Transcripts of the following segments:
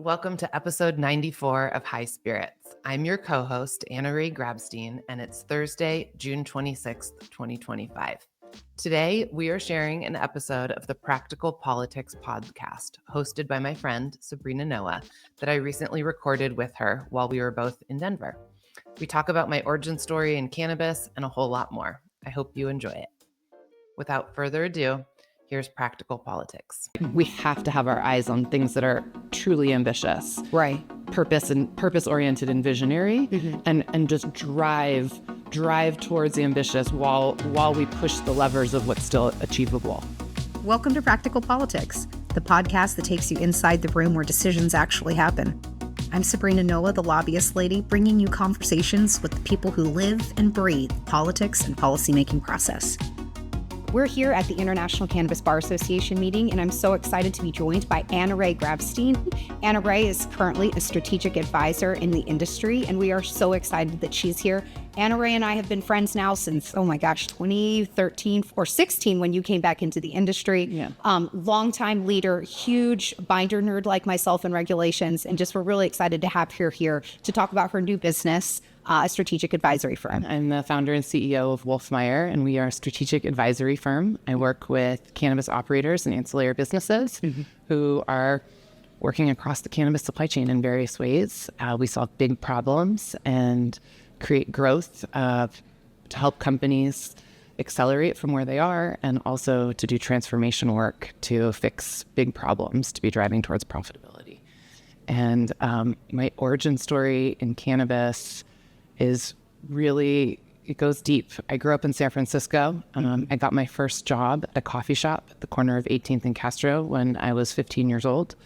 Welcome to episode 94 of High Spirits. I'm your co-host, AnnaRae Grabstein, and it's Thursday, June 26th, 2025. Today, we are sharing an episode of the Practical Politics podcast, hosted by my friend, Sabrina Noah, that I recently recorded with her while we were both in Denver. We talk about my origin story in cannabis and a whole lot more. I hope you enjoy it. Without further ado, here's Practical Politics. We have to have our eyes on things that are truly ambitious, right? Purpose-oriented and visionary, and just drive towards the ambitious while we push the levers of what's still achievable. Welcome to Practical Politics, the podcast that takes you inside the room where decisions actually happen. I'm Sabrina Noah, the Lobbyist Lady, bringing you conversations with the people who live and breathe politics and policymaking process. We're here at the International Cannabis Bar Association meeting, and I'm so excited to be joined by AnnaRae Grabstein. AnnaRae is currently a strategic advisor in the industry, and we are so excited that she's here. AnnaRae and I have been friends now since, 2013 or 16 when you came back into the industry. Yeah. Longtime leader, huge binder nerd like myself in regulations, and just we're really excited to have her here to talk about her new business, a strategic advisory firm. I'm the founder and CEO of Wolfmeyer, and we are a strategic advisory firm. I work with cannabis operators and ancillary businesses who are working across the cannabis supply chain in various ways. We solve big problems and create growth to help companies accelerate from where they are, and also to do transformation work to fix big problems to be driving towards profitability. And my origin story in cannabis is really, it goes deep. I grew up in San Francisco. I got my first job at a coffee shop at the corner of 18th and Castro when I was 15 years old.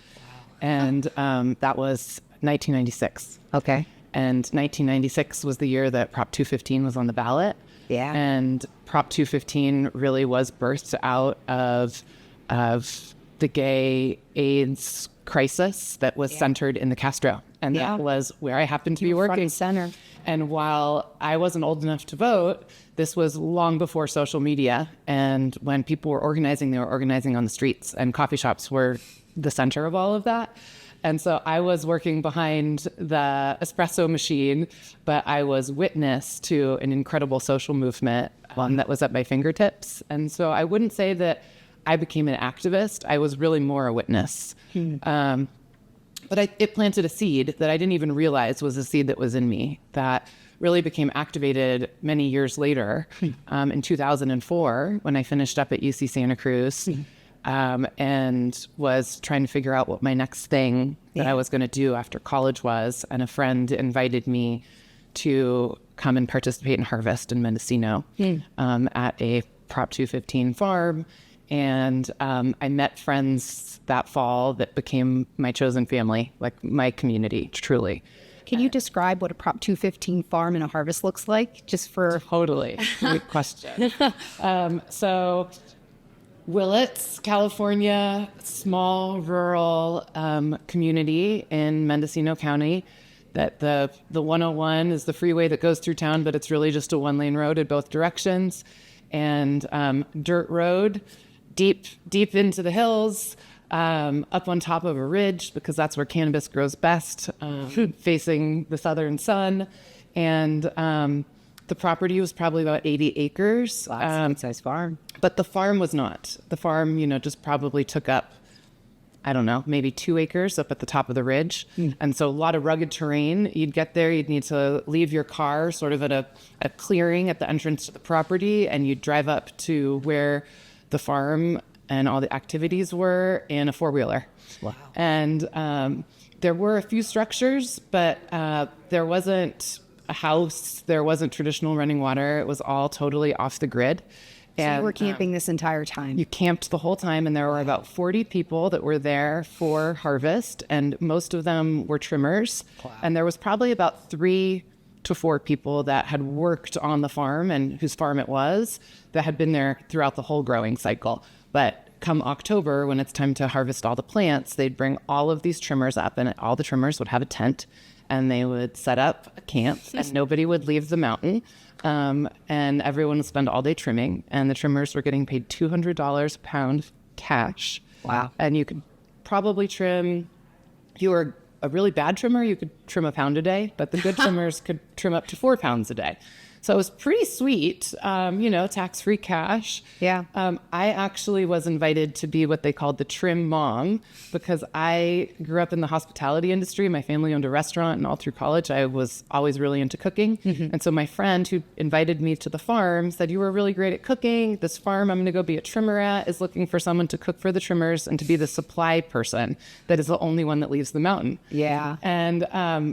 And that was 1996. Okay. And 1996 was the year that Prop 215 was on the ballot. Yeah. And Prop 215 really was birthed out of the gay AIDS crisis that was centered in the Castro. And that was where I happened to be working. Front and center. And while I wasn't old enough to vote, this was long before social media. And when people were organizing, they were organizing on the streets, and coffee shops were the center of all of that. And so I was working behind the espresso machine, but I was witness to an incredible social movement that was at my fingertips. And so I wouldn't say that I became an activist. I was really more a witness. But it planted a seed that I didn't even realize was a seed that was in me that really became activated many years later, in 2004, when I finished up at UC Santa Cruz, and was trying to figure out what my next thing that I was going to do after college was. And a friend invited me to come and participate in Harvest in Mendocino at a Prop 215 farm. And I met friends that fall that became my chosen family, like my community, truly. Can you describe what a Prop 215 farm and a harvest looks like? Just for... Totally. Good question. So Willits, California, small rural community in Mendocino County. That the 101 is the freeway that goes through town, but it's really just a one-lane road in both directions. And dirt road, deep into the hills, up on top of a ridge, because that's where cannabis grows best, facing the southern sun. And the property was probably about 80 acres. Size farm. But the farm was not. The farm, just probably took up, I don't know, maybe 2 acres up at the top of the ridge. And so a lot of rugged terrain. You'd get there, you'd need to leave your car sort of at a clearing at the entrance to the property, and you'd drive up to where the farm and all the activities were in a four-wheeler. Wow. And there were a few structures, but there wasn't a house, there wasn't traditional running water. It was all totally off the grid. So you were camping this entire time? You camped the whole time, and there were about 40 people that were there for Harvest, and most of them were trimmers. Wow. And there was probably about 3 to 4 people that had worked on the farm and whose farm it was, that had been there throughout the whole growing cycle. But come October, when it's time to harvest all the plants, they'd bring all of these trimmers up, and all the trimmers would have a tent, and they would set up a camp, and nobody would leave the mountain. And everyone would spend all day trimming, and the trimmers were getting paid $200 a pound cash. Wow. And you could probably trim, if you were a really bad trimmer, you could trim a pound a day, but the good trimmers could trim up to 4 pounds a day. So it was pretty sweet, tax-free cash. Yeah. I actually was invited to be what they called the trim mom because I grew up in the hospitality industry. My family owned a restaurant, and all through college, I was always really into cooking. And so my friend who invited me to the farm said, you were really great at cooking. This farm I'm going to go be a trimmer at is looking for someone to cook for the trimmers and to be the supply person that is the only one that leaves the mountain. Yeah. And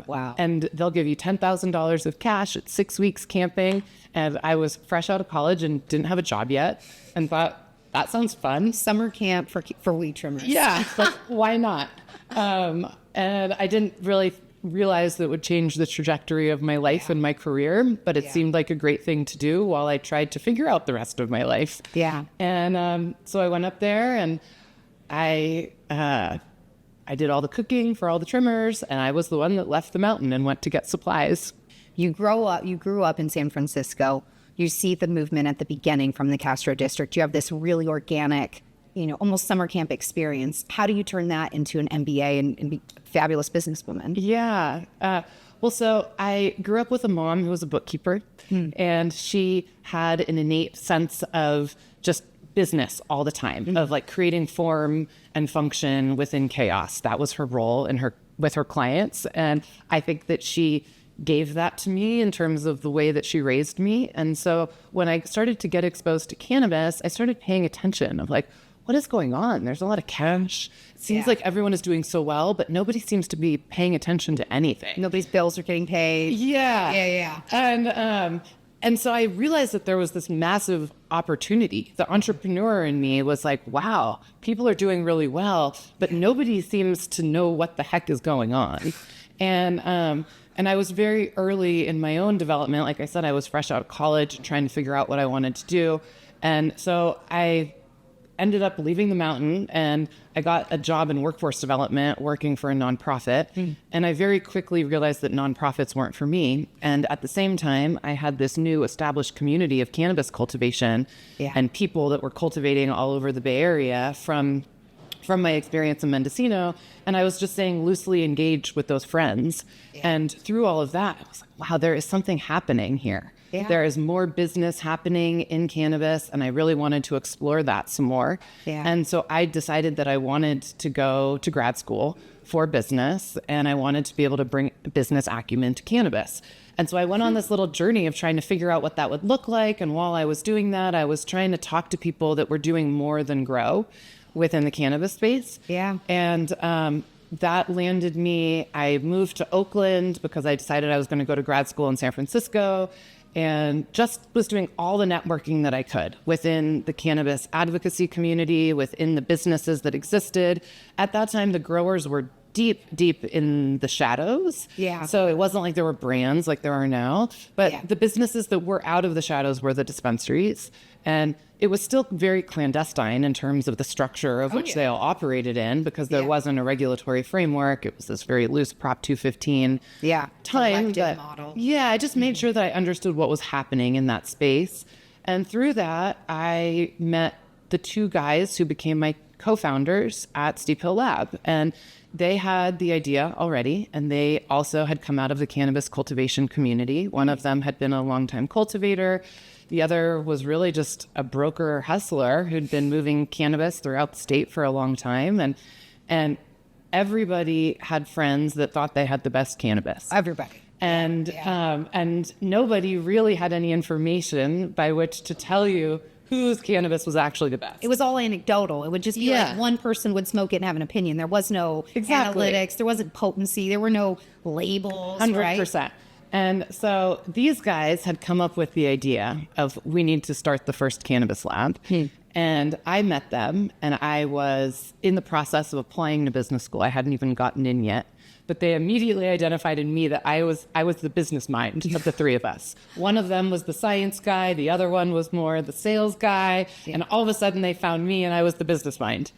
wow. And they'll give you $10,000 of cash at 6 weeks camping. And I was fresh out of college and didn't have a job yet and thought, that sounds fun. Summer camp for weed trimmers. Yeah, but why not? And I didn't really realize that it would change the trajectory of my life and my career, but it seemed like a great thing to do while I tried to figure out the rest of my life. Yeah. And so I went up there and I did all the cooking for all the trimmers, and I was the one that left the mountain and went to get supplies. You grew up in San Francisco. You see the movement at the beginning from the Castro district. You have this really organic, almost summer camp experience. How do you turn that into an MBA and be a fabulous businesswoman? Yeah. So I grew up with a mom who was a bookkeeper, and she had an innate sense of just business all the time, of like creating form and function within chaos. That was her role with her clients. And I think that she gave that to me in terms of the way that she raised me. And so when I started to get exposed to cannabis, I started paying attention of like, what is going on? There's a lot of cash. It seems like everyone is doing so well, but nobody seems to be paying attention to anything. Nobody's bills are getting paid. Yeah. Yeah. And so I realized that there was this massive opportunity. The entrepreneur in me was like, wow, people are doing really well, but nobody seems to know what the heck is going on. And I was very early in my own development. Like I said, I was fresh out of college trying to figure out what I wanted to do. And so I ended up leaving the mountain and I got a job in workforce development working for a nonprofit. And I very quickly realized that nonprofits weren't for me. And at the same time, I had this new established community of cannabis cultivation and people that were cultivating all over the Bay Area from my experience in Mendocino. And I was just staying loosely engaged with those friends. And through all of that, I was like, wow, there is something happening here. There is more business happening in cannabis, and I really wanted to explore that some more. And so I decided that I wanted to go to grad school for business, and I wanted to be able to bring business acumen to cannabis. And so I went on this little journey of trying to figure out what that would look like. And while I was doing that, I was trying to talk to people that were doing more than grow within the cannabis space. And that landed me. I moved to Oakland because I decided I was going to go to grad school in San Francisco, and just was doing all the networking that I could within the cannabis advocacy community, within the businesses that existed. At that time, the growers were deep in the shadows. So it wasn't like there were brands like there are now, but the businesses that were out of the shadows were the dispensaries. And it was still very clandestine in terms of the structure of which they all operated in, because there wasn't a regulatory framework. It was this very loose Prop 215 time. Model. I just made sure that I understood what was happening in that space. And through that, I met the two guys who became my co-founders at Steep Hill Lab. And they had the idea already, and they also had come out of the cannabis cultivation community. One of them had been a longtime cultivator. The other was really just a broker hustler who'd been moving cannabis throughout the state for a long time. And everybody had friends that thought they had the best cannabis. Everybody. And nobody really had any information by which to tell you whose cannabis was actually the best. It was all anecdotal. It would just be like one person would smoke it and have an opinion. There was no analytics. There wasn't potency. There were no labels. 100%. Right? And so these guys had come up with the idea of, we need to start the first cannabis lab. And I met them, and I was in the process of applying to business school. I hadn't even gotten in yet. But they immediately identified in me that I was the business mind of the three of us. One of them was the science guy. The other one was more the sales guy. And all of a sudden they found me, and I was the business mind.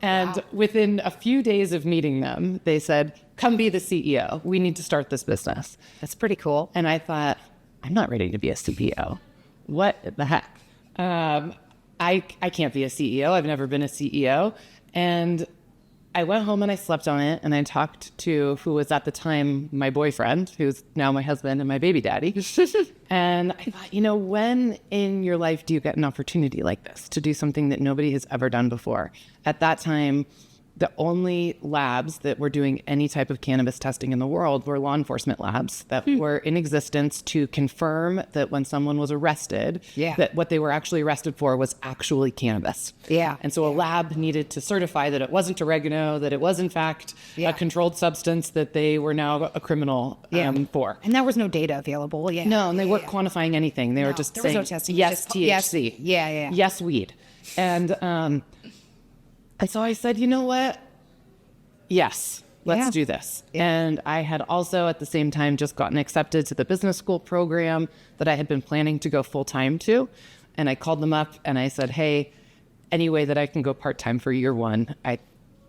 And within a few days of meeting them, they said, come be the CEO. We need to start this business. That's pretty cool. And I thought, I'm not ready to be a CEO. What the heck? I can't be a CEO. I've never been a CEO. And I went home and I slept on it, and I talked to who was at the time my boyfriend, who's now my husband and my baby daddy. And I thought, when in your life do you get an opportunity like this to do something that nobody has ever done before? At that time, the only labs that were doing any type of cannabis testing in the world were law enforcement labs that were in existence to confirm that when someone was arrested, that what they were actually arrested for was actually cannabis. Yeah. And so a lab needed to certify that it wasn't oregano, that it was in fact a controlled substance that they were now a criminal for. And there was no data available. Yeah. No, and they weren't quantifying anything. They were just saying, no testing. yes, THC. Yes, weed. And so I said, you know what? Yes, let's do this. And I had also at the same time just gotten accepted to the business school program that I had been planning to go full time to. And I called them up and I said, hey, any way that I can go part time for year one, I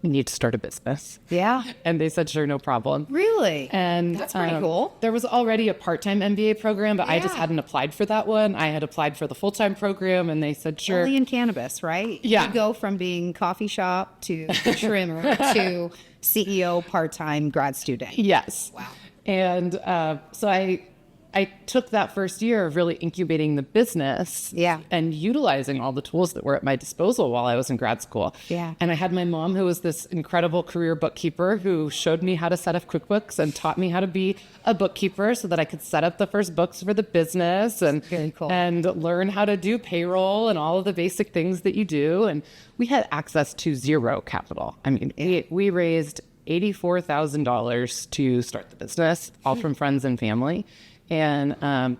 need to start a business. Yeah. And they said, sure, no problem. Really? And that's pretty cool. There was already a part-time MBA program, but I just hadn't applied for that one. I had applied for the full-time program and they said, sure. Only in cannabis, right? Yeah. You go from being coffee shop to trimmer to CEO part-time grad student. Yes. Wow. And so I took that first year of really incubating the business and utilizing all the tools that were at my disposal while I was in grad school. Yeah. And I had my mom, who was this incredible career bookkeeper, who showed me how to set up QuickBooks and taught me how to be a bookkeeper so that I could set up the first books for the business and learn how to do payroll and all of the basic things that you do. And we had access to zero capital. I mean, we raised $84,000 to start the business, all from friends and family. And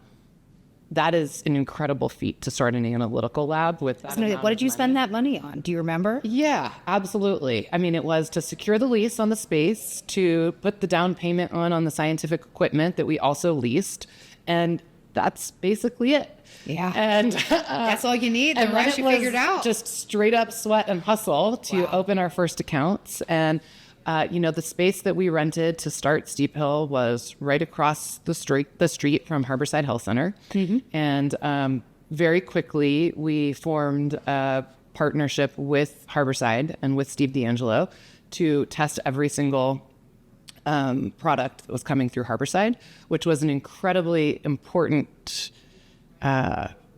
that is an incredible feat to start an analytical lab with that. What did you spend that money on? Do you remember? Yeah, absolutely. I mean, it was to secure the lease on the space, to put the down payment on the scientific equipment that we also leased. And that's basically it. Yeah. And that's all you need. The rest you figured out. Just straight up sweat and hustle to open our first accounts. And the space that we rented to start Steep Hill was right across the street from Harborside Health Center. Mm-hmm. And very quickly, we formed a partnership with Harborside and with Steve D'Angelo to test every single product that was coming through Harborside, which was an incredibly important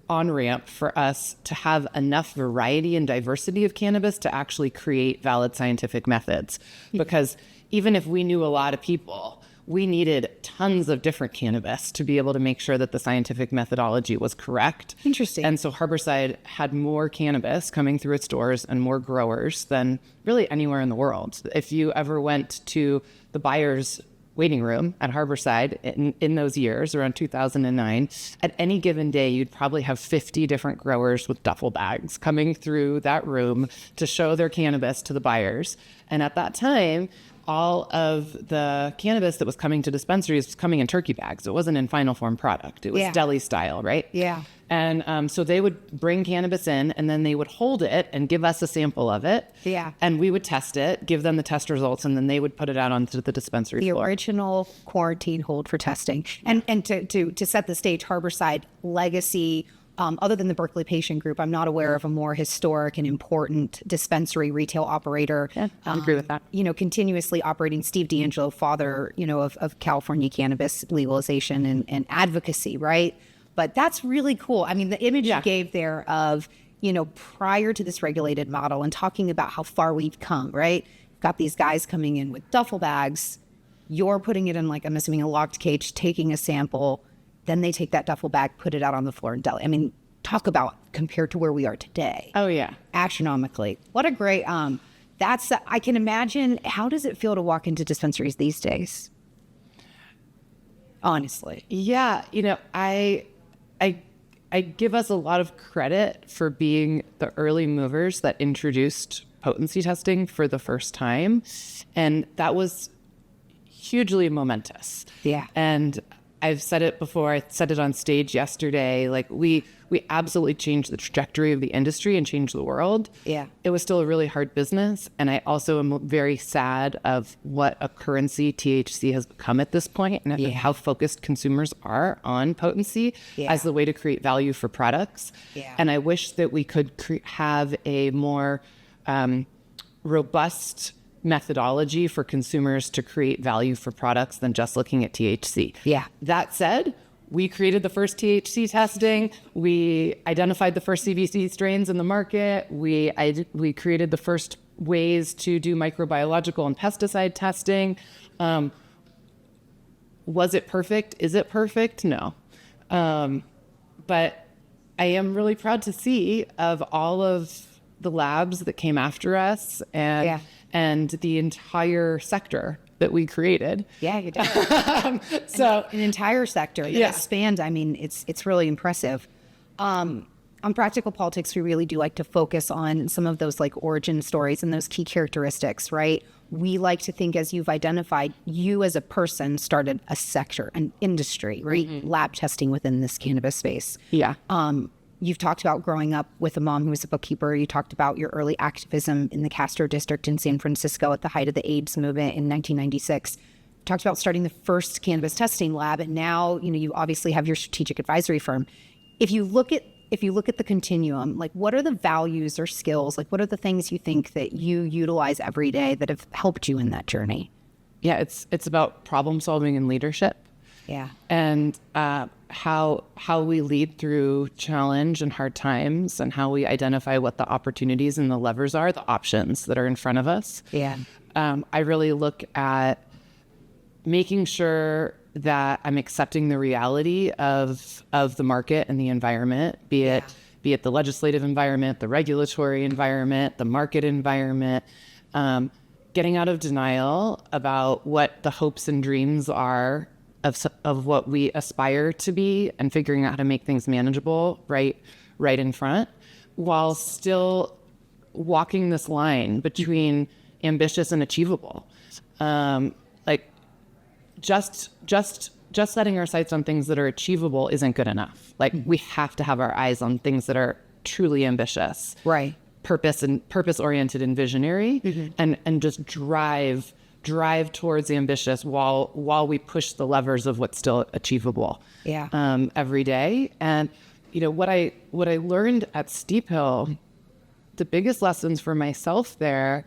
on-ramp for us to have enough variety and diversity of cannabis to actually create valid scientific methods. Because even if we knew a lot of people, we needed tons of different cannabis to be able to make sure that the scientific methodology was correct. Interesting. And so Harborside had more cannabis coming through its doors and more growers than really anywhere in the world. If you ever went to the buyer's waiting room at Harborside in those years, around 2009, at any given day, you'd probably have 50 different growers with duffel bags coming through that room to show their cannabis to the buyers. And at that time, all of the cannabis that was coming to dispensaries was coming in turkey bags. It wasn't in final form product. It was deli style, right? Yeah. And so they would bring cannabis in and then they would hold it and give us a sample of it. Yeah. And we would test it, give them the test results, and then they would put it out onto the dispensary floor. The original quarantine hold for testing. And to set the stage, Harborside legacy, other than the Berkeley Patient Group, I'm not aware of a more historic and important dispensary retail operator. Yeah, I agree with that. Continuously operating. Steve D'Angelo, father, of California cannabis legalization and advocacy, right? But that's really cool. I mean, the image you gave there of, prior to this regulated model and talking about how far we've come, right? Got these guys coming in with duffel bags. You're putting it in, I'm assuming, a locked cage, taking a sample. Then they take that duffel bag, put it out on the floor in deli. I mean, talk about compared to where we are today. Oh, yeah. Astronomically. What a great, I can imagine, how does it feel to walk into dispensaries these days? Honestly. Yeah. I give us a lot of credit for being the early movers that introduced potency testing for the first time. And that was hugely momentous. Yeah. And I've said it before, I said it on stage yesterday, we absolutely changed the trajectory of the industry and changed the world. Yeah. It was still a really hard business. And I also am very sad of what a currency THC has become at this point and how focused consumers are on potency as the way to create value for products. Yeah. And I wish that we could have a more robust methodology for consumers to create value for products than just looking at THC. Yeah. That said, we created the first THC testing. We identified the first CBD strains in the market. We created the first ways to do microbiological and pesticide testing. Was it perfect? Is it perfect? No. But I am really proud to see of all of the labs that came after us and the entire sector that we created. Yeah, you did. So an entire sector that spanned. I mean, it's really impressive. On Practical Politics, we really do like to focus on some of those like origin stories and those key characteristics, right? We like to think, as you've identified, you as a person started a sector, an industry, right? Mm-hmm. Lab testing within this cannabis space. Yeah. You've talked about growing up with a mom who was a bookkeeper. You talked about your early activism in the Castro district in San Francisco at the height of the AIDS movement in 1996. Talked about starting the first cannabis testing lab, and now you obviously have your strategic advisory firm. If you look at the continuum, like what are the values or skills? Like what are the things you think that you utilize every day that have helped you in that journey? Yeah, it's about problem solving and leadership. Yeah. And how we lead through challenge and hard times, and how we identify what the opportunities and the levers are, the options that are in front of us. Yeah. I really look at making sure that I'm accepting the reality of the market and the environment, be it the legislative environment, the regulatory environment, the market environment, getting out of denial about what the hopes and dreams are of what we aspire to be, and figuring out how to make things manageable right in front, while still walking this line between ambitious and achievable. Just setting our sights on things that are achievable isn't good enough. Like we have to have our eyes on things that are truly ambitious, right? Purpose oriented and visionary, and just drive towards the ambitious while we push the levers of what's still achievable. Every day. And what I learned at Steep Hill, the biggest lessons for myself there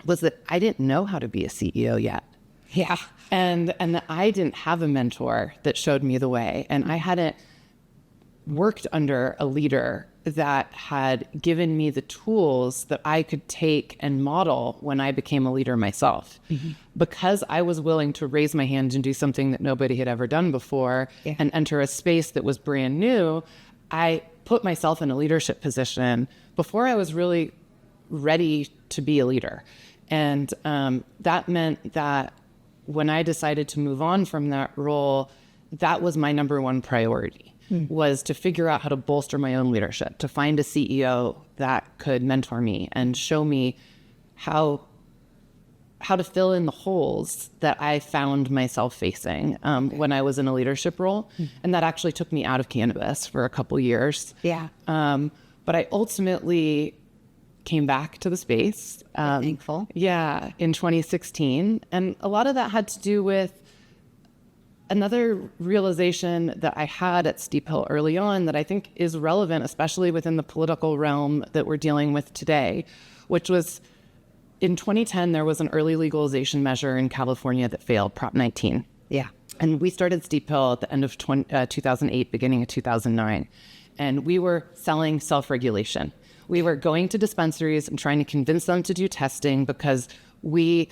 was that I didn't know how to be a CEO yet. Yeah. And that I didn't have a mentor that showed me the way, and I hadn't worked under a leader that had given me the tools that I could take and model when I became a leader myself. Mm-hmm. Because I was willing to raise my hand and do something that nobody had ever done before, and enter a space that was brand new, I put myself in a leadership position before I was really ready to be a leader. And that meant that when I decided to move on from that role, that was my number one priority, was to figure out how to bolster my own leadership, to find a CEO that could mentor me and show me how to fill in the holes that I found myself facing when I was in a leadership role. And that actually took me out of cannabis for a couple years. Yeah. But I ultimately came back to the space. Thankful. Yeah, in 2016. And a lot of that had to do with another realization that I had at Steep Hill early on that I think is relevant, especially within the political realm that we're dealing with today, which was in 2010, there was an early legalization measure in California that failed, Prop 19. Yeah. And we started Steep Hill at the end of 2008, beginning of 2009. And we were selling self-regulation. We were going to dispensaries and trying to convince them to do testing because we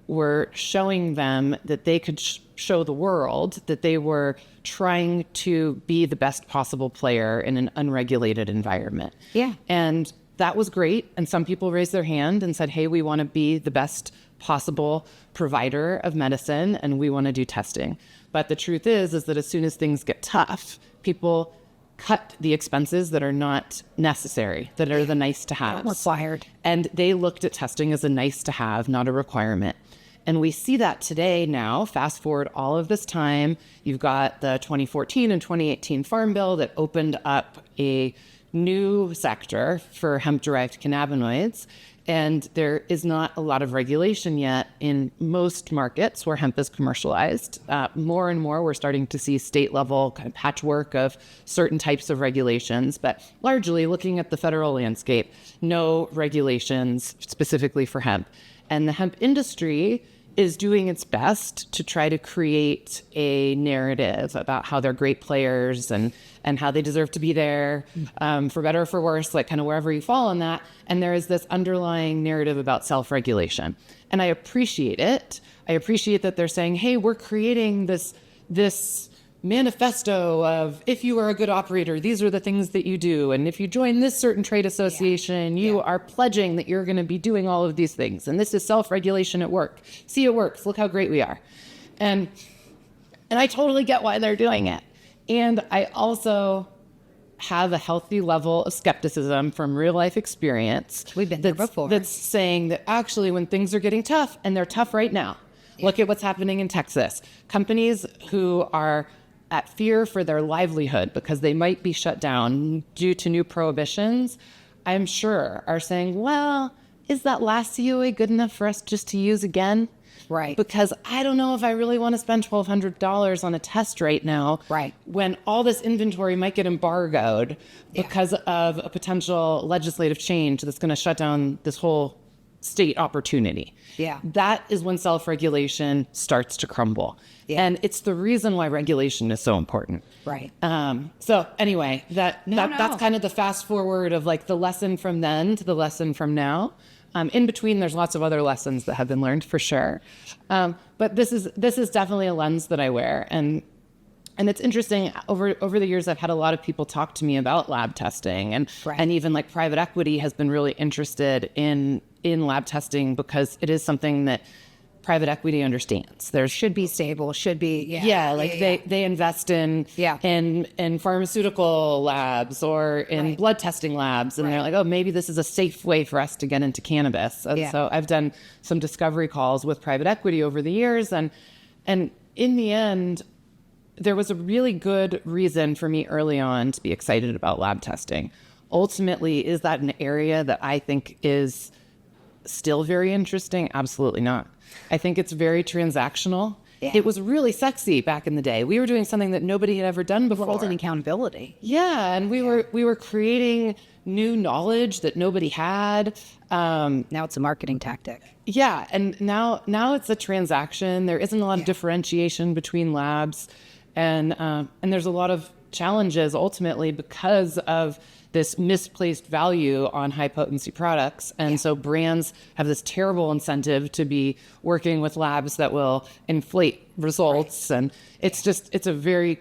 were showing them that they could show the world that they were trying to be the best possible player in an unregulated environment. Yeah. And that was great. And some people raised their hand and said, hey, we want to be the best possible provider of medicine and we want to do testing. But the truth is that as soon as things get tough, people cut the expenses that are not necessary, that are the nice to have. Required. And they looked at testing as a nice to have, not a requirement. And we see that today now, fast forward all of this time, you've got the 2014 and 2018 Farm Bill that opened up a new sector for hemp-derived cannabinoids. And there is not a lot of regulation yet in most markets where hemp is commercialized. More and more, we're starting to see state-level kind of patchwork of certain types of regulations, but largely looking at the federal landscape, no regulations specifically for hemp. And the hemp industry is doing its best to try to create a narrative about how they're great players and how they deserve to be there, for better or for worse, like kind of wherever you fall on that. And there is this underlying narrative about self-regulation. And I appreciate it. I appreciate that they're saying, hey, we're creating this manifesto of, if you are a good operator, these are the things that you do. And if you join this certain trade association, you are pledging that you're going to be doing all of these things. And this is self-regulation at work. See, it works. Look how great we are. And I totally get why they're doing it. And I also have a healthy level of skepticism from real life experience. We've been there before. That's saying that actually when things are getting tough, and they're tough right now, look at what's happening in Texas. Companies who are at fear for their livelihood because they might be shut down due to new prohibitions, I'm sure are saying, well, is that last COA good enough for us just to use again? Right. Because I don't know if I really want to spend $1,200 on a test right now. Right. When all this inventory might get embargoed because of a potential legislative change that's going to shut down this whole state opportunity. Yeah. That is when self-regulation starts to crumble. Yeah. And it's the reason why regulation is so important. Right. So anyway, that's kind of the fast forward of like the lesson from then to the lesson from now. In between, there's lots of other lessons that have been learned for sure. But this is definitely a lens that I wear. And it's interesting, over the years, I've had a lot of people talk to me about lab testing, and even like private equity has been really interested in lab testing because it is something that private equity understands. There should be stable, should be they invest in pharmaceutical labs or in blood testing labs, and they're like, oh, maybe this is a safe way for us to get into cannabis. And so I've done some discovery calls with private equity over the years, and in the end, there was a really good reason for me early on to be excited about lab testing. Ultimately, is that an area that I think is still very interesting? Absolutely not. I think it's very transactional. Yeah. It was really sexy back in the day. We were doing something that nobody had ever done before. Holding accountability. Yeah, and we were creating new knowledge that nobody had. Now it's a marketing tactic. Yeah, and now it's a transaction. There isn't a lot of differentiation between labs, and there's a lot of challenges ultimately because of this misplaced value on high potency products. And so brands have this terrible incentive to be working with labs that will inflate results. And it's a very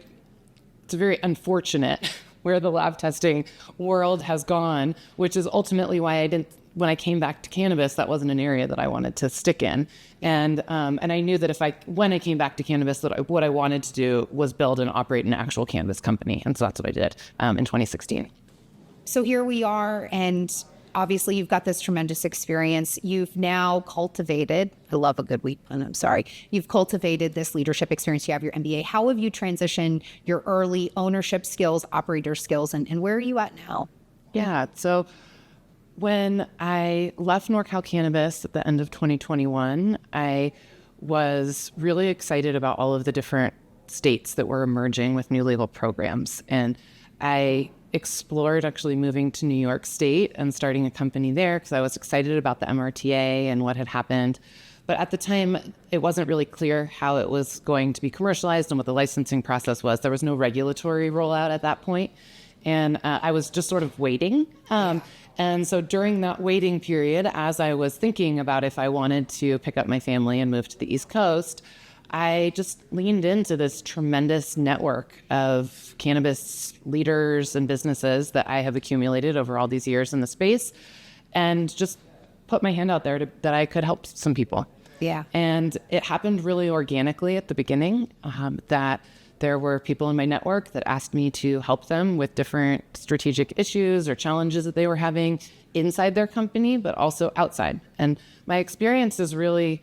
unfortunate where the lab testing world has gone, which is ultimately why when I came back to cannabis, that wasn't an area that I wanted to stick in. And I knew that when I came back to cannabis, what I wanted to do was build and operate an actual cannabis company. And so that's what I did in 2016. So here we are, and obviously you've got this tremendous experience. You've now cultivated, I love a good weed pun, I'm sorry. You've cultivated this leadership experience. You have your MBA. How have you transitioned your early ownership skills, operator skills, and where are you at now? Yeah, so when I left NorCal Cannabis at the end of 2021, I was really excited about all of the different states that were emerging with new legal programs. And I explored actually moving to New York State and starting a company there because I was excited about the MRTA and what had happened. But at the time, it wasn't really clear how it was going to be commercialized and what the licensing process was. There was no regulatory rollout at that point. And I was just sort of waiting. And so during that waiting period, as I was thinking about if I wanted to pick up my family and move to the East Coast, I just leaned into this tremendous network of cannabis leaders and businesses that I have accumulated over all these years in the space, and just put my hand out there that I could help some people. Yeah. And it happened really organically at the beginning, that there were people in my network that asked me to help them with different strategic issues or challenges that they were having inside their company, but also outside. And my experience is really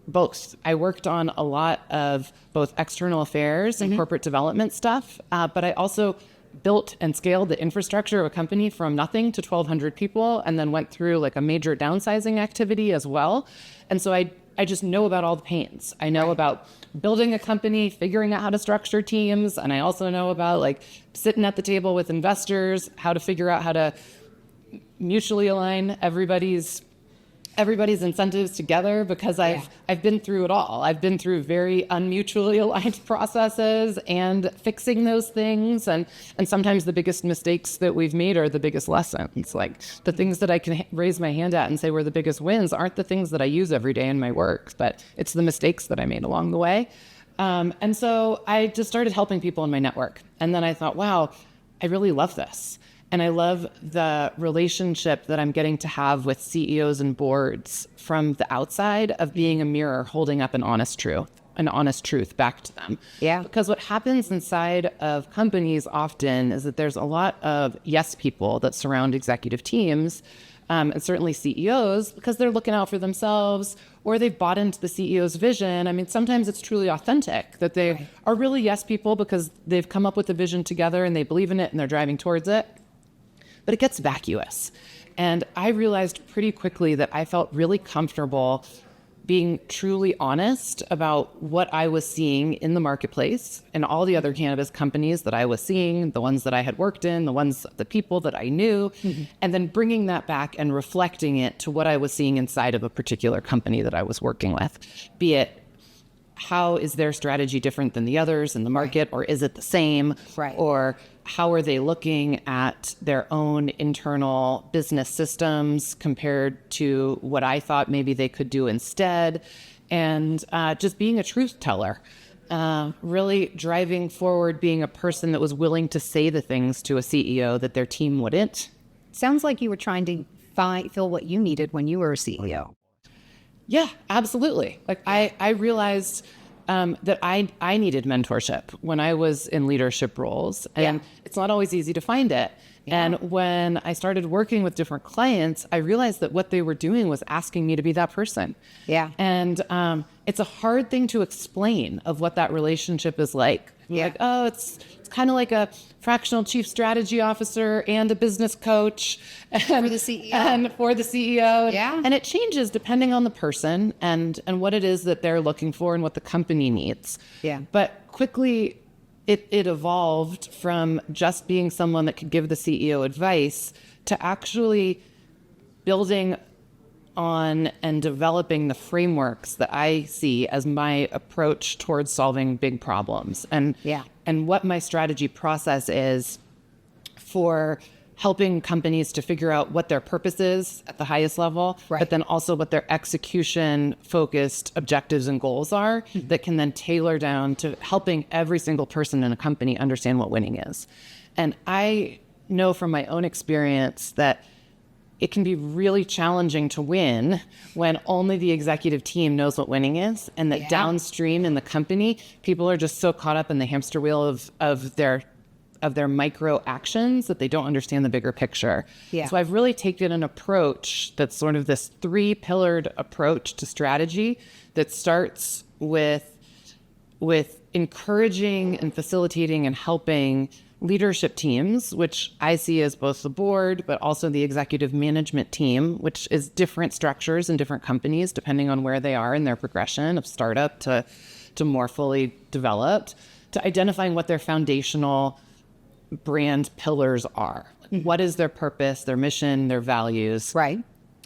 both. I worked on a lot of both external affairs and corporate development stuff, but I also built and scaled the infrastructure of a company from nothing to 1,200 people, and then went through like a major downsizing activity as well. And so I just know about all the pains. I know about building a company, figuring out how to structure teams, and I also know about like sitting at the table with investors, how to figure out how to mutually align everybody's everybody's incentives together because I've been through it all. I've been through very unmutually aligned processes and fixing those things. And sometimes the biggest mistakes that we've made are the biggest lessons. Like the things that I can raise my hand at and say were the biggest wins aren't the things that I use every day in my work, but it's the mistakes that I made along the way. And so I just started helping people in my network. And then I thought, wow, I really love this. And I love the relationship that I'm getting to have with CEOs and boards from the outside of being a mirror, holding up an honest truth back to them. Yeah. Because what happens inside of companies often is that there's a lot of yes people that surround executive teams, and certainly CEOs, because they're looking out for themselves or they've bought into the CEO's vision. I mean, sometimes it's truly authentic that they are really yes people because they've come up with a vision together and they believe in it and they're driving towards it. But it gets vacuous. And I realized pretty quickly that I felt really comfortable being truly honest about what I was seeing in the marketplace and all the other cannabis companies that I was seeing, the ones that I had worked in, the people that I knew, and then bringing that back and reflecting it to what I was seeing inside of a particular company that I was working with, be it how is their strategy different than the others in the market, or is it the same? Right. Or how are they looking at their own internal business systems compared to what I thought maybe they could do instead? And just being a truth teller, really driving forward, being a person that was willing to say the things to a CEO that their team wouldn't. Sounds like you were trying to fill what you needed when you were a CEO. Yeah, absolutely. Like I realized that I needed mentorship when I was in leadership roles, and it's not always easy to find it. Yeah. And when I started working with different clients, I realized that what they were doing was asking me to be that person. Yeah. And it's a hard thing to explain of what that relationship is like. Yeah. Like, oh, it's kind of like a fractional chief strategy officer and a business coach. For the CEO. And for the CEO. Yeah. And it changes depending on the person and what it is that they're looking for and what the company needs. Yeah. But quickly, it evolved from just being someone that could give the CEO advice to actually building on and developing the frameworks that I see as my approach towards solving big problems, and what my strategy process is for helping companies to figure out what their purpose is at the highest level, but then also what their execution focused objectives and goals are that can then tailor down to helping every single person in a company understand what winning is. And I know from my own experience that it can be really challenging to win when only the executive team knows what winning is, and that downstream in the company, people are just so caught up in the hamster wheel of their micro actions that they don't understand the bigger picture. Yeah. So I've really taken an approach that's sort of this 3-pillared approach to strategy that starts with encouraging and facilitating and helping leadership teams, which I see as both the board, but also the executive management team, which is different structures in different companies, depending on where they are in their progression of startup to more fully developed, to identifying what their foundational brand pillars are. What is their purpose, their mission, their values? Right.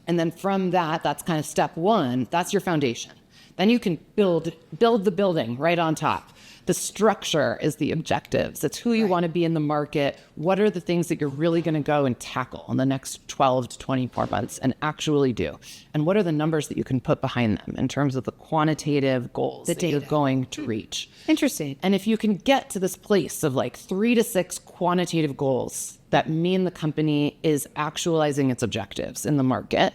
And then from that's kind of step 1. That's your foundation. Then you can build the building right on top. The structure is the objectives. It's who you want to be in the market. What are the things that you're really going to go and tackle in the next 12 to 24 months and actually do? And what are the numbers that you can put behind them in terms of the quantitative goals that you're going to reach? Interesting. And if you can get to this place of like 3 to 6 quantitative goals that mean the company is actualizing its objectives in the market,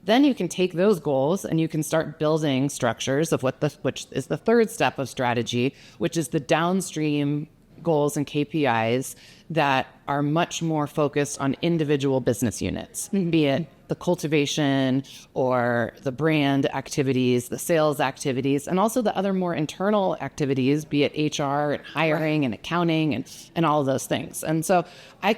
then you can take those goals and you can start building structures of which is the 3rd step of strategy, which is the downstream goals and KPIs that are much more focused on individual business units, be it the cultivation or the brand activities, the sales activities, and also the other more internal activities, be it HR and hiring and accounting and all of those things. And so I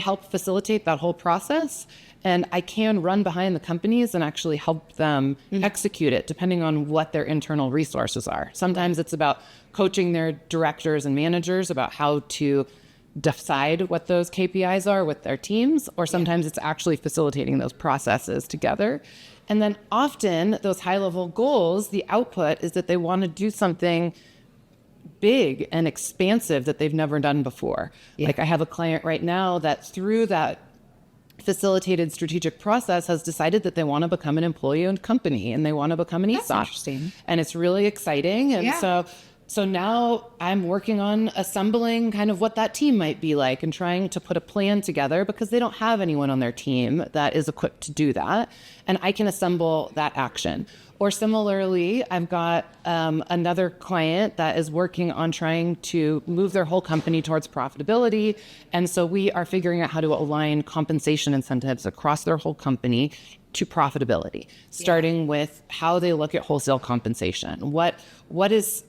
help facilitate that whole process. And I can run behind the companies and actually help them execute it, depending on what their internal resources are. Sometimes it's about coaching their directors and managers about how to decide what those KPIs are with their teams, or sometimes it's actually facilitating those processes together. And then often those high level goals, the output is that they want to do something big and expansive that they've never done before. Yeah. Like I have a client right now that through that facilitated strategic process has decided that they want to become an employee-owned company and they want to become an ESOP. That's interesting. And it's really exciting. And so now I'm working on assembling kind of what that team might be like and trying to put a plan together because they don't have anyone on their team that is equipped to do that. And I can assemble that action. Or similarly, I've got another client that is working on trying to move their whole company towards profitability. And so we are figuring out how to align compensation incentives across their whole company to profitability, starting with how they look at wholesale compensation. What is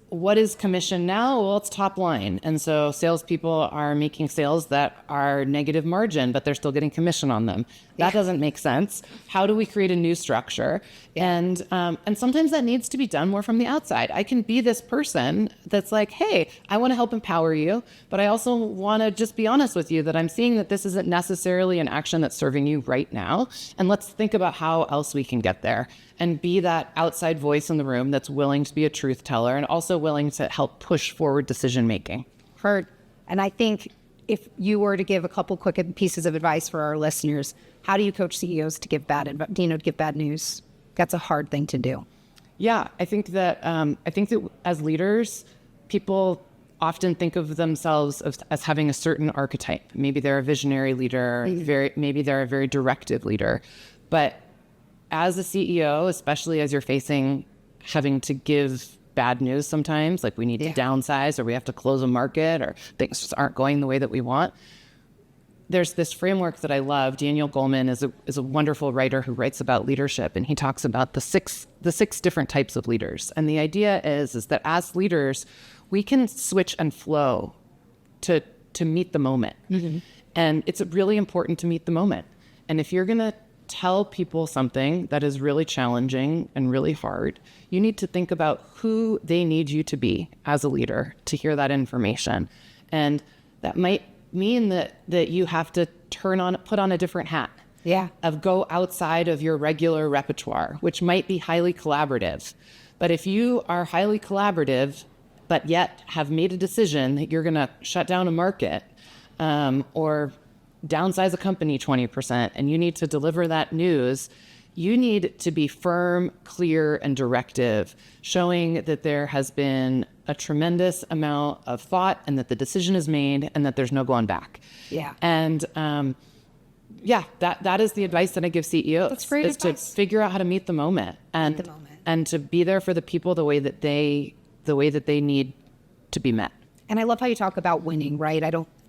commission now? Well, it's top line. And so salespeople are making sales that are negative margin, but they're still getting commission on them. That doesn't make sense. How do we create a new structure? And sometimes that needs to be done more from the outside. I can be this person that's like, hey, I want to help empower you, but I also want to just be honest with you that I'm seeing that this isn't necessarily an action that's serving you right now. And let's think about how else we can get there and be that outside voice in the room that's willing to be a truth teller and also willing to help push forward decision making. Heard. And I think if you were to give a couple quick pieces of advice for our listeners, how do you coach CEOs to give bad news? That's a hard thing to do. Yeah, I think that as leaders, people often think of themselves as having a certain archetype. Maybe they're a visionary leader, maybe they're a very directive leader. But as a CEO, especially as you're having to give bad news sometimes, like we need to downsize or we have to close a market or things just aren't going the way that we want. There's this framework that I love. Daniel Goleman is a wonderful writer who writes about leadership, and he talks about the six different types of leaders. And the idea is that as leaders, we can switch and flow to meet the moment. Mm-hmm. And it's really important to meet the moment. And if you're going to tell people something that is really challenging and really hard, you need to think about who they need you to be as a leader to hear that information. And that might mean that you have to put on a different hat. Of go outside of your regular repertoire, which might be highly collaborative. But if you are highly collaborative, but yet have made a decision that you're going to shut down a market or downsize a company 20%, and you need to deliver that news, you need to be firm, clear, and directive, showing that there has been a tremendous amount of thought and that the decision is made and that there's no going back. And that is the advice that I give CEOs. That's great advice. To figure out how to meet the moment and to be there for the people the way that they need to be met. And I love how you talk about winning, right?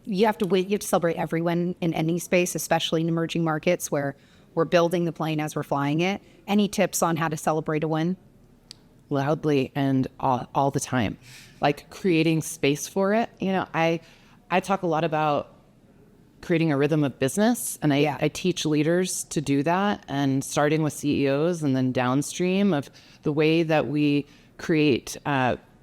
You have to win. You have to celebrate every win in any space, especially in emerging markets where we're building the plane as we're flying it. Any tips on how to celebrate a win? Loudly and all the time, like creating space for it. You know, I talk a lot about creating a rhythm of business, and I teach leaders to do that, and starting with CEOs and then downstream of the way that we create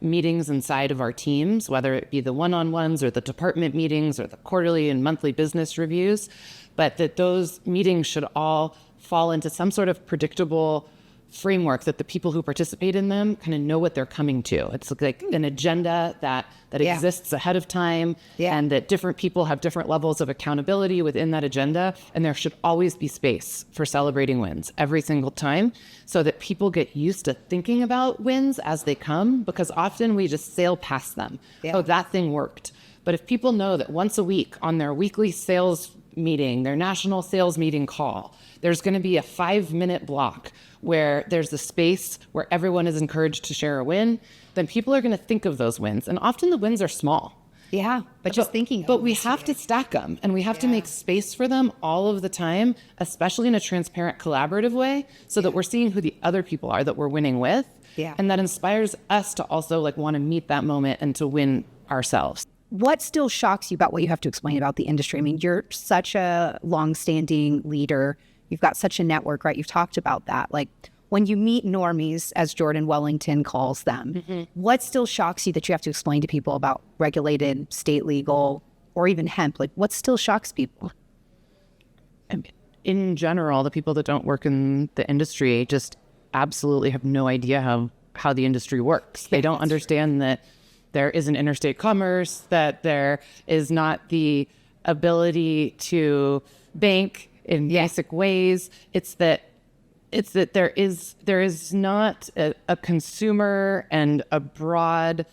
meetings inside of our teams, whether it be the one-on-ones or the department meetings or the quarterly and monthly business reviews, but that those meetings should all fall into some sort of predictable framework that the people who participate in them kind of know what they're coming to. It's like an agenda that exists ahead of time, and that different people have different levels of accountability within that agenda. And there should always be space for celebrating wins every single time, so that people get used to thinking about wins as they come, because often we just sail past them. Oh, that thing worked. But if people know that once a week on their weekly sales meeting, their national sales meeting call, there's going to be a 5-minute block where there's a space where everyone is encouraged to share a win, then people are going to think of those wins. And often the wins are small. But just thinking of them. But we have to stack them, and we have to make space for them all of the time, especially in a transparent, collaborative way, so that we're seeing who the other people are that we're winning with. And that inspires us to also want to meet that moment and to win ourselves. What still shocks you about what you have to explain about the industry? I mean, you're such a longstanding leader. You've got such a network, right? You've talked about that. Like when you meet normies, as Jordan Wellington calls them, what still shocks you that you have to explain to people about regulated, state legal, or even hemp? Like what still shocks people? in general, the people that don't work in the industry just absolutely have no idea how the industry works. They don't understand that there isn't interstate commerce, that there is not the ability to bank in basic ways. It's that there is not a consumer and a broad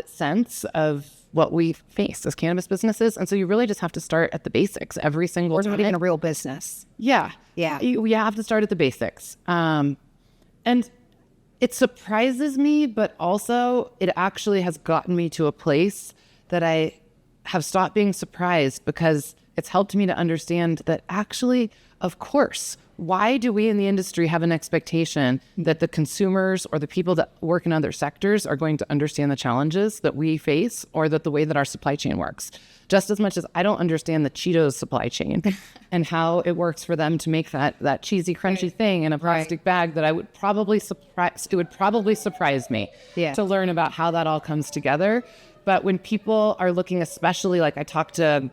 sense of what we face as cannabis businesses. And so you really just have to start at the basics every single time. Or even a real business. Yeah. You have to start at the basics. And it surprises me, but also it actually has gotten me to a place that I have stopped being surprised, because it's helped me to understand that actually, of course, why do we in the industry have an expectation that the consumers or the people that work in other sectors are going to understand the challenges that we face, or that the way that our supply chain works? Just as much as I don't understand the Cheetos supply chain and how it works for them to make that cheesy, crunchy thing in a plastic bag, that it would probably surprise me to learn about how that all comes together. But when people are looking, especially like I talk to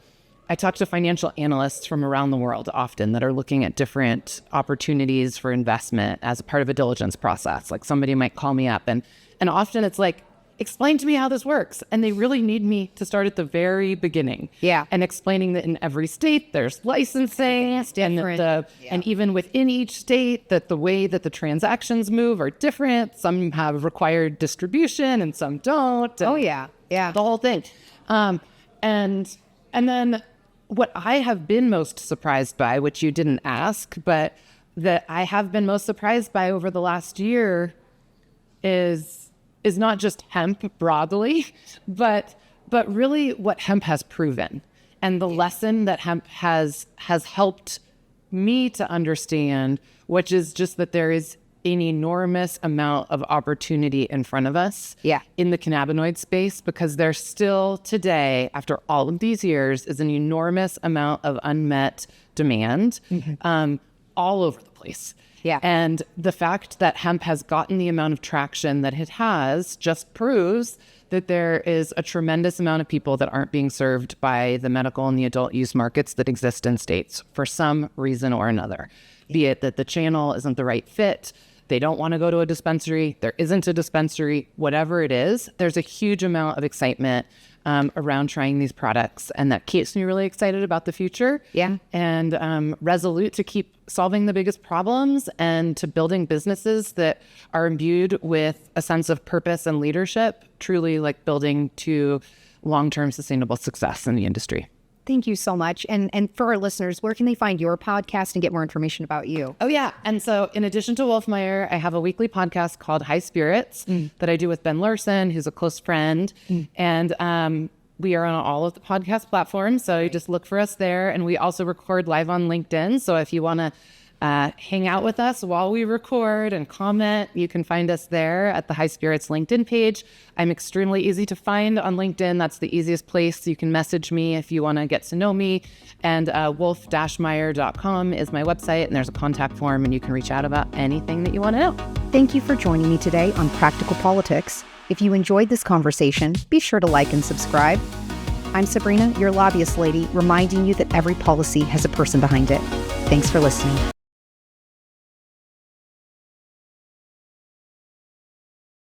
financial analysts from around the world often that are looking at different opportunities for investment as a part of a diligence process. Like somebody might call me up and often it's like, explain to me how this works. And they really need me to start at the very beginning. Yeah. And explaining that in every state there's licensing and even within each state that the way that the transactions move are different. Some have required distribution and some don't. And the whole thing. And then what I have been most surprised by, which you didn't ask, but that I have been most surprised by over the last year is not just hemp broadly, but really what hemp has proven. And the lesson that hemp has helped me to understand, which is just that there is an enormous amount of opportunity in front of us in the cannabinoid space, because there still today, after all of these years, is an enormous amount of unmet demand all over the place. Yeah. And the fact that hemp has gotten the amount of traction that it has just proves that there is a tremendous amount of people that aren't being served by the medical and the adult use markets that exist in states for some reason or another. Be it that the channel isn't the right fit, they don't want to go to a dispensary, there isn't a dispensary, whatever it is, there's a huge amount of excitement around trying these products. And that keeps me really excited about the future. Yeah. And resolute to keep solving the biggest problems and to building businesses that are imbued with a sense of purpose and leadership, truly like building to long-term sustainable success in the industry. Thank you so much. And for our listeners, where can they find your podcast and get more information about you? Oh, yeah. And so in addition to Wolfmeyer, I have a weekly podcast called High Spirits that I do with Ben Larson, who's a close friend. And we are on all of the podcast platforms. So you just look for us there. And we also record live on LinkedIn. So if you want to hang out with us while we record and comment, you can find us there at the High Spirits LinkedIn page. I'm extremely easy to find on LinkedIn. That's the easiest place. You can message me if you want to get to know me. And wolf-meyer.com is my website, and there's a contact form, and you can reach out about anything that you want to know. Thank you for joining me today on Practical Politics. If you enjoyed this conversation, be sure to like and subscribe. I'm Sabrina, your lobbyist lady, reminding you that every policy has a person behind it. Thanks for listening.